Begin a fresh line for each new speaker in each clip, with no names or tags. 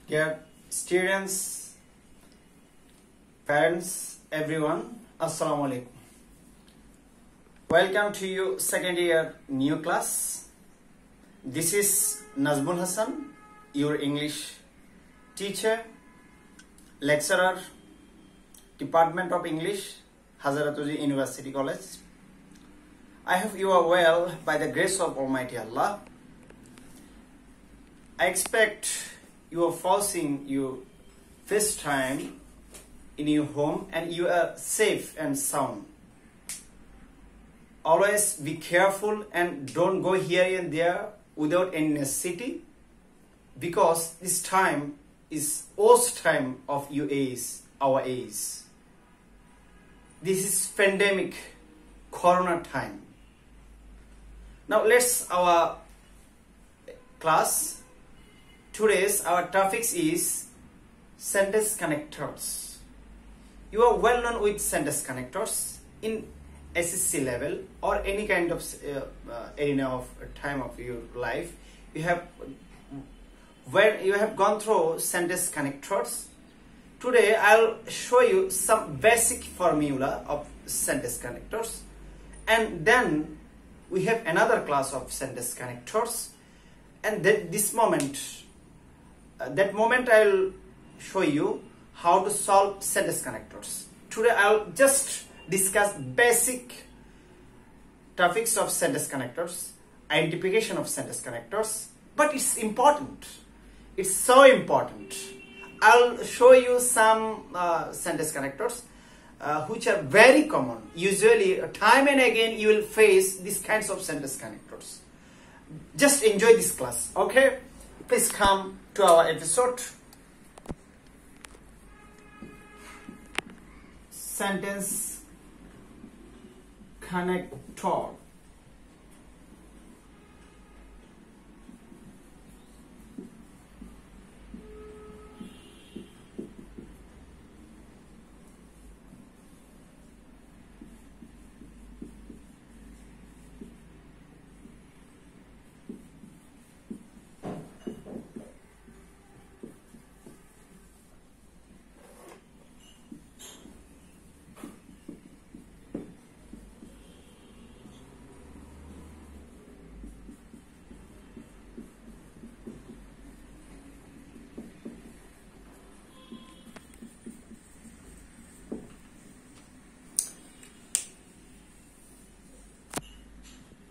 Dear students, parents, everyone, Assalamu alaikum. Welcome to your second year new class. This is Nazmul Hasan, your English teacher, lecturer, Department of English, Hazera-Taju University College. I hope you are well by the grace of Almighty Allah. I expect you are forcing your first time in your home and you are safe and sound. Always be careful and don't go here and there without any necessity, because this time is worst time of your age, our age. This is pandemic, corona time. Now let's our class. Today's our topic is sentence connectors. You are well known with sentence connectors in SSC level or any kind of arena of time of your life. You have gone through sentence connectors. Today I'll show you some basic formula of sentence connectors, and then we have another class of sentence connectors, and that moment I'll show you how to solve sentence connectors. Today I'll just discuss basic topics of sentence connectors, identification of sentence connectors, but it's important. It's so important. I'll show you some sentence connectors which are very common. Usually, time and again, you will face these kinds of sentence connectors. Just enjoy this class, okay? Please come to our episode. Sentence connector.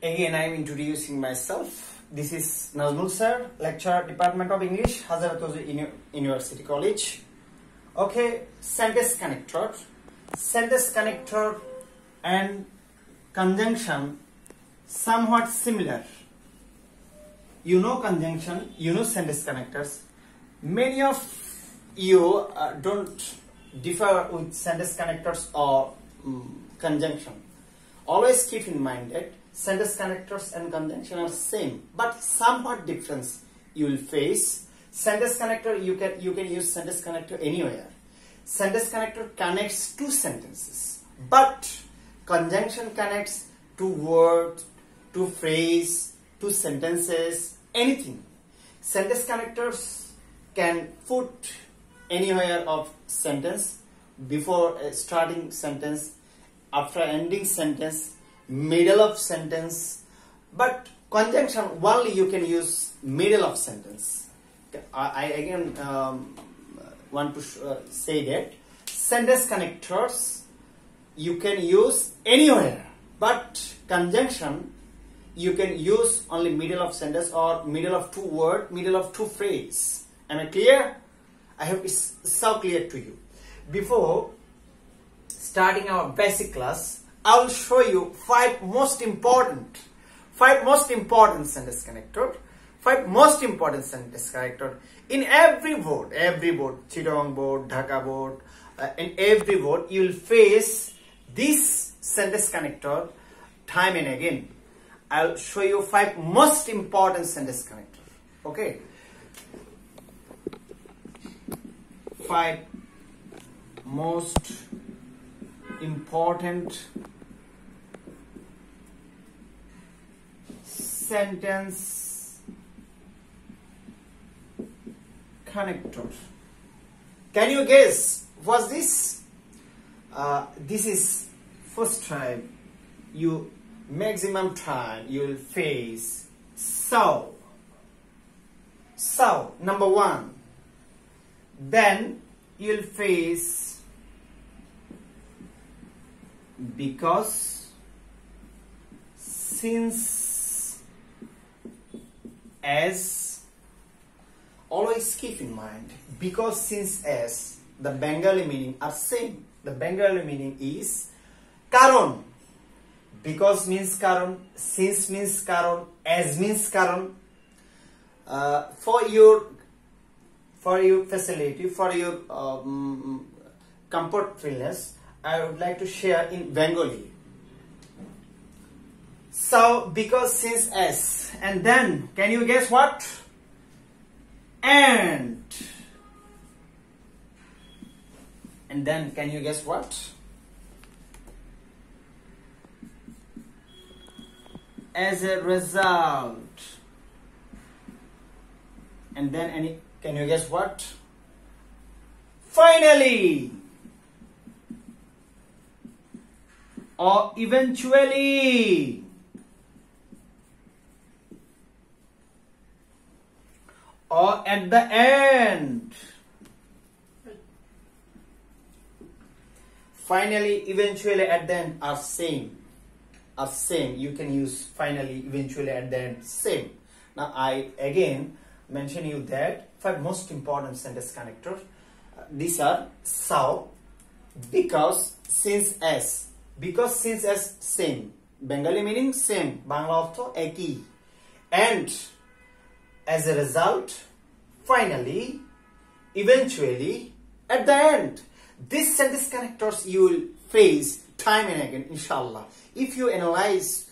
Again, I am introducing myself. This is Nazmul sir, lecturer, Department of English, Hazera-Taju University College. Okay, sentence connector. Sentence connector and conjunction somewhat similar. You know conjunction, you know sentence connectors. Many of you don't differ with sentence connectors or conjunction. Always keep in mind that sentence connectors and conjunction are same, but somewhat difference you will face. Sentence connector, you can use sentence connector anywhere. Sentence connector connects two sentences, but conjunction connects two words, two phrase, two sentences, anything. Sentence connectors can put anywhere of sentence, before starting sentence, after ending sentence, middle of sentence, but conjunction only you can use middle of sentence. I again want to say that sentence connectors you can use anywhere, but conjunction you can use only middle of sentence or middle of two word, middle of two phrase. Am I clear? I hope it's so clear to you. Before starting our basic class, I will show you five most important sentence connector. Five most important sentence connector in every board, Chittagong board, Dhaka board, in every board you will face this sentence connector time and again. I'll show you five most important sentence connector. Okay, five most important sentence connector. Can you guess what's this? This is first time you maximum time you will face so number one. Then you will face because, since, as. Always keep in mind, because, since, as, the Bengali meaning are same. The Bengali meaning is karon. Because means karon, since means karon, as means karon. For your facility, for your comfortfulness, I would like to share in Bengali. So, because, since, as, and then, can you guess what? And then, can you guess what? As a result. And then, can you guess what? Finally. Or eventually. Or at the end. Finally, eventually, at the end are same. Are same. You can use finally, eventually, at the end, same. Now, I again mention you that 5 most important sentence connectors. These are so, because, since, as. Because, since, as, same. Bengali meaning same. Bangla ortho eki. And as a result, finally, eventually, at the end. These sentence connectors you will face time and again, inshallah. If you analyze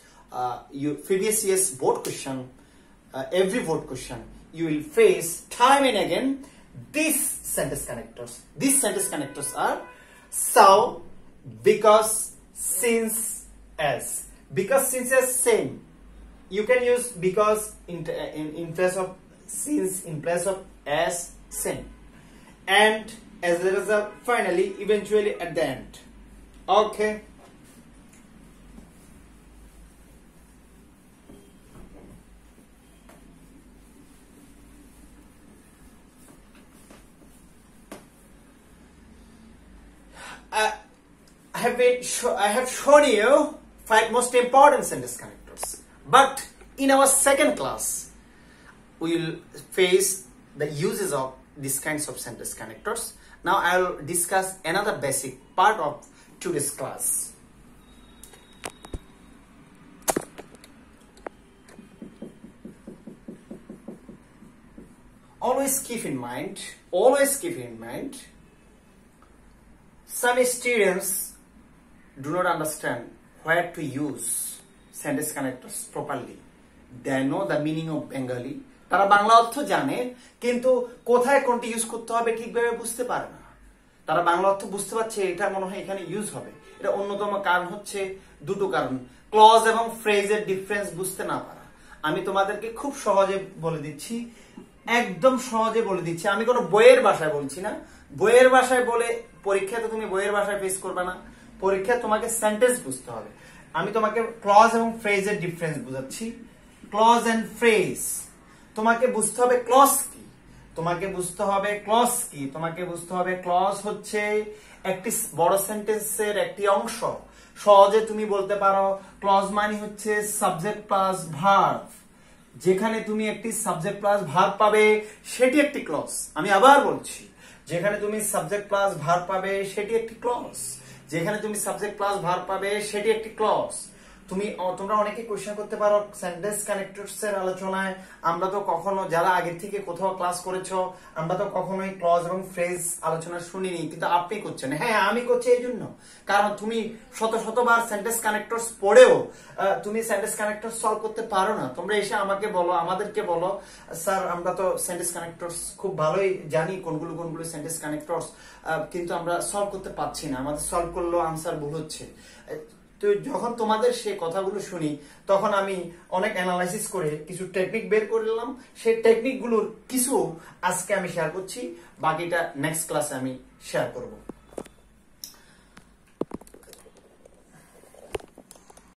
your previous year's board question, every board question, you will face time and again these sentence connectors. These sentence connectors are so, because, since, as. Because, since, as, same. You can use because in place of since, in place of as, same. And as a result, finally, eventually, at the end. Okay. I have shown you 5 most important sentence connectors. But in our second class, we will face the uses of these kinds of sentence connectors. Now I will discuss another basic part of today's class. Always keep in mind, some students do not understand where to use sentence connectors properly. They know the meaning of Bengali. তারা বাংলা অর্থ জানে কিন্তু কোথায় কোনটি use করতে হবে ঠিকভাবে বুঝতে পারে না। তারা বাংলা অর্থ বুঝতে পারছে এটা মনে হয় এখানে ইউজ হবে। এটা অন্যতম কারণ হচ্ছে দুটো কারণ। ক্লজ এবং ফ্রেজের ডিফারেন্স বুঝতে না পারা। আমি তোমাদেরকে খুব সহজে বলে দিচ্ছি, একদম সহজে বলে দিচ্ছি। আমি কোনো বইয়ের ভাষায় বলছি না। বইয়ের ভাষায় বলে পরীক্ষাতে তুমি বইয়ের ভাষায় ফেস করবে না। পরীক্ষায় তোমাকে সেন্টেন্স বুঝতে হবে। আমি তোমাকে ক্লজ এবং ফ্রেজের ডিফারেন্স বুঝাচ্ছি। Clause and phrase. তোমাকে বুঝতে হবে ক্লজ কি, তোমাকে বুঝতে হবে ক্লজ কি, তোমাকে বুঝতে হবে ক্লজ হচ্ছে একটি বড় সেন্টেন্সের একটি অংশ। সহজে তুমি বলতে পারো ক্লজ মানে হচ্ছে সাবজেক্ট প্লাস ভার্ব। যেখানে তুমি একটি সাবজেক্ট প্লাস ভার্ব পাবে সেটি একটি ক্লজ। আমি আবার বলছি, যেখানে তুমি সাবজেক্ট প্লাস ভার্ব পাবে সেটি একটি ক্লজ। যেখানে তুমি সাবজেক্ট প্লাস ভার্ব পাবে সেটি একটি ক্লজ। তোমরা অনেকে কোশ্চেন করতে পারো সেন্টেন্স কানেক্টরস এর আলোচনায় আমরা তো কখনো, যারা আগে থেকে কোথাও ক্লাস করেছো, আমরা তো কখনোই ক্লজ এবং ফ্রেজ আলোচনা শুনিনি, কিন্তু আপনি করছেন। হ্যাঁ, আমি করছি এই জন্য, কারণ তুমি শতবার সেন্টেন্স কানেক্টরস পড়েও তুমি সেন্টেন্স কানেক্টর সলভ করতে পারো না। তোমরা এসে আমাকে বলো, আমাদেরকে বলো, স্যার আমরা তো সেন্টেন্স কানেক্টরস খুব ভালোই জানি কোনগুলো সেন্টেন্স কানেক্টরস, কিন্তু আমরা সলভ করতে পারছি না, আমাদের সলভ করলেও আনসার ভুল হচ্ছে। তো যখন তোমাদের সেই কথাগুলো শুনি তখন আমি অনেক অ্যানালাইসিস করে কিছু টেকনিক বের করলাম। সেই টেকনিকগুলোর কিছু আজকে আমি শেয়ার করছি, বাকিটা নেক্সট ক্লাসে আমি শেয়ার করব।